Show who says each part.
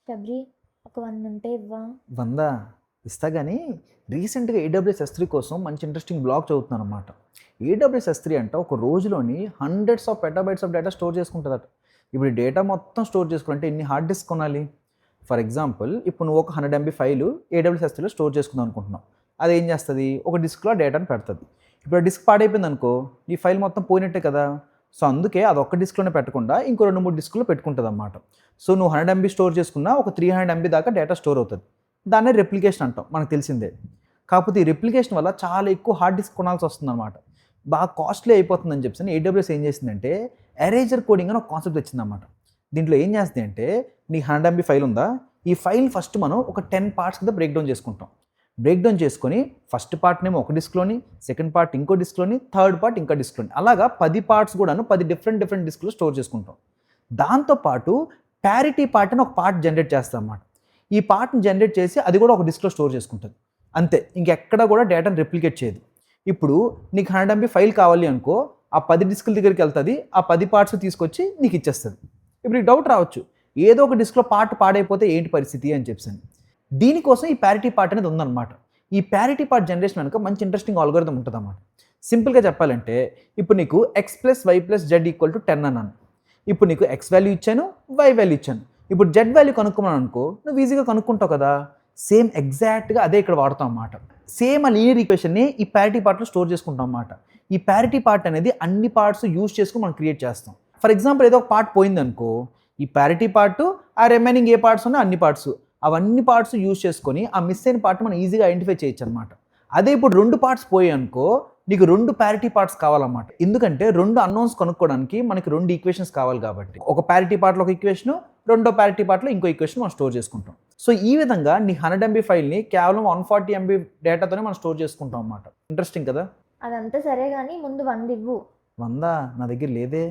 Speaker 1: శబరి ఒక 100 ఉంటే ఇవ్వా?
Speaker 2: 100 ఇస్తా కానీ రీసెంట్గా ఏడబ్ల్యూఎస్ S3 కోసం మంచి ఇంట్రెస్టింగ్ బ్లాగ్ చదువుతున్నాను అనమాట. ఏడబ్ల్యూఎస్ S3 అంట ఒక రోజులోని hundreds of petabytes of data store చేసుకుంటుందట. ఇప్పుడు ఈ డేటా మొత్తం స్టోర్ చేసుకోవాలంటే ఎన్ని హార్డ్ డిస్క్ కొనాలి? ఫర్ ఎగ్జాంపుల్ ఇప్పుడు నువ్వు ఒక 100 MB ఫైలు ఏడబ్ల్యూఎస్ S3లో స్టోర్ చేసుకుందాం అనుకుంటున్నావు. అది ఏం చేస్తుంది? ఒక డిస్క్లో డేటాను పెడుతుంది. ఇప్పుడు ఆ డిస్క్ పాడైపోయింది అనుకో, నీ ఫైల్ మొత్తం పోయినట్టే కదా. సో అందుకే అది ఒక్క డిస్క్లోనే పెట్టకుండా ఇంకో 2-3 డిస్క్లో పెట్టుకుంటుంది అన్నమాట. సో నువ్వు 100 MB స్టోర్ చేసుకున్నా ఒక 300 MB దాకా డేటా స్టోర్ అవుతుంది. దాన్నే రెప్లికేషన్ అంటాం, మనకు తెలిసిందే. కాకపోతే ఈ రెప్లికేషన్ వల్ల చాలా ఎక్కువ హార్డ్ డిస్క్ కొనాల్సి వస్తుందన్నమాట. బాగా కాస్ట్లీ అయిపోతుందని చెప్పేసి ఏడబ్ల్యూఎస్ ఏం చేసిందంటే ఎరేజర్ కోడింగ్ అని ఒక కాన్సెప్ట్ వచ్చిందన్నమాట. దీంట్లో ఏం చేస్తుంది అంటే నీ 100 MB ఫైల్ ఉందా, ఈ ఫైల్ ఫస్ట్ మనం ఒక 10 పార్ట్స్ కింద బ్రేక్ డౌన్ చేసుకుంటాం. బ్రేక్ డౌన్ చేసుకొని ఫస్ట్ పార్ట్నేమో ఒక డిస్క్లోని, సెకండ్ పార్ట్ ఇంకో డిస్క్లోని, థర్డ్ పార్ట్ ఇంకో డిస్క్లోని, అలాగా 10 పార్ట్స్ కూడాను 10 డిఫరెంట్ డిస్క్లో స్టోర్ చేసుకుంటాం. దాంతోపాటు ప్యారిటీ పార్ట్ అని ఒక పార్ట్ జనరేట్ చేస్తాం అన్నమాట. ఈ పార్ట్ని జనరేట్ చేసి అది కూడా ఒక డిస్క్లో స్టోర్ చేసుకుంటుంది. అంతే, ఇంకెక్కడ కూడా డేటాను రెప్లికేట్ చేయదు. ఇప్పుడు నీకు 100 MB ఫైల్ కావాలి అనుకో, ఆ 10 డిస్కుల దగ్గరికి వెళ్తుంది, ఆ 10 పార్ట్స్ తీసుకొచ్చి నీకు ఇచ్చేస్తుంది. ఇప్పుడు ఈ డౌట్ రావచ్చు, ఏదో ఒక డిస్క్లో పార్ట్ పాడైపోతే ఏంటి పరిస్థితి అని చెప్పాను. దీనికోసం ఈ ప్యారిటీ పార్ట్ అనేది ఉందన్నమాట. ఈ ప్యారిటీ పార్ట్ జనరేషన్ వెనుక మంచి ఇంట్రెస్టింగ్ ఆల్గోరిథం ఉంటుంది అన్నమాట. సింపుల్గా చెప్పాలంటే ఇప్పుడు నీకు x+y+z=10 అన్నాను. ఇప్పుడు నీకు x వాల్యూ ఇచ్చాను, y వాల్యూ ఇచ్చాను. ఇప్పుడు z వాల్యూ కనుక్కున్నాను అనుకో, నువ్వు ఈజీగా కనుక్కుంటావు కదా. సేమ్ ఎగ్జాక్ట్గా అదే ఇక్కడ వాడతాం అన్నమాట. సేమ్ ఆ లీనియర్ ఈక్వేషన్ని ఈ ప్యారిటీ పార్ట్లో స్టోర్ చేసుకుంటాం అన్నమాట. ఈ ప్యారిటీ పార్ట్ అనేది అన్ని పార్ట్స్ యూజ్ చేసుకుని మనం క్రియేట్ చేస్తాం. ఫర్ ఎగ్జాంపుల్ ఏదో ఒక పార్ట్ పోయిందనుకో, ఈ ప్యారిటీ పార్ట్ ఆ రిమైనింగ్ ఏ పార్ట్స్ ఉన్నా అన్ని పార్ట్స్, అవన్నీ పార్ట్స్ యూజ్ చేసుకొని ఆ మిస్ అయిన పార్ట్ మనం ఈజీగా ఐడెంటిఫై చేయొచ్చు అనమాట. అదే ఇప్పుడు 2 పార్ట్స్ పోయాయి అనుకో, నీకు 2 ప్యారిటీ పార్ట్స్ కావాలన్నమాట. ఎందుకంటే 2 అన్నోన్స్ కనుక్కోవడానికి మనకి 2 ఈక్వేషన్స్ కావాలి కాబట్టి, ఒక ప్యారిటీ పార్ట్లో ఒక ఈక్వేషన్, రెండో ప్యారిటీ పార్ట్లో ఇంకో ఈక్వేషన్ మనం స్టోర్ చేసుకుంటాం. సో ఈ విధంగా నీ 100 MB ఫైల్ని కేవలం 140 MB డేటాతోనే మనం స్టోర్ చేసుకుంటాం అన్నమాట. ఇంట్రెస్టింగ్ కదా.
Speaker 1: అదంతా సరే కానీ ముందు 100 ఇవ్వు.
Speaker 2: 100 నా దగ్గర లేదే.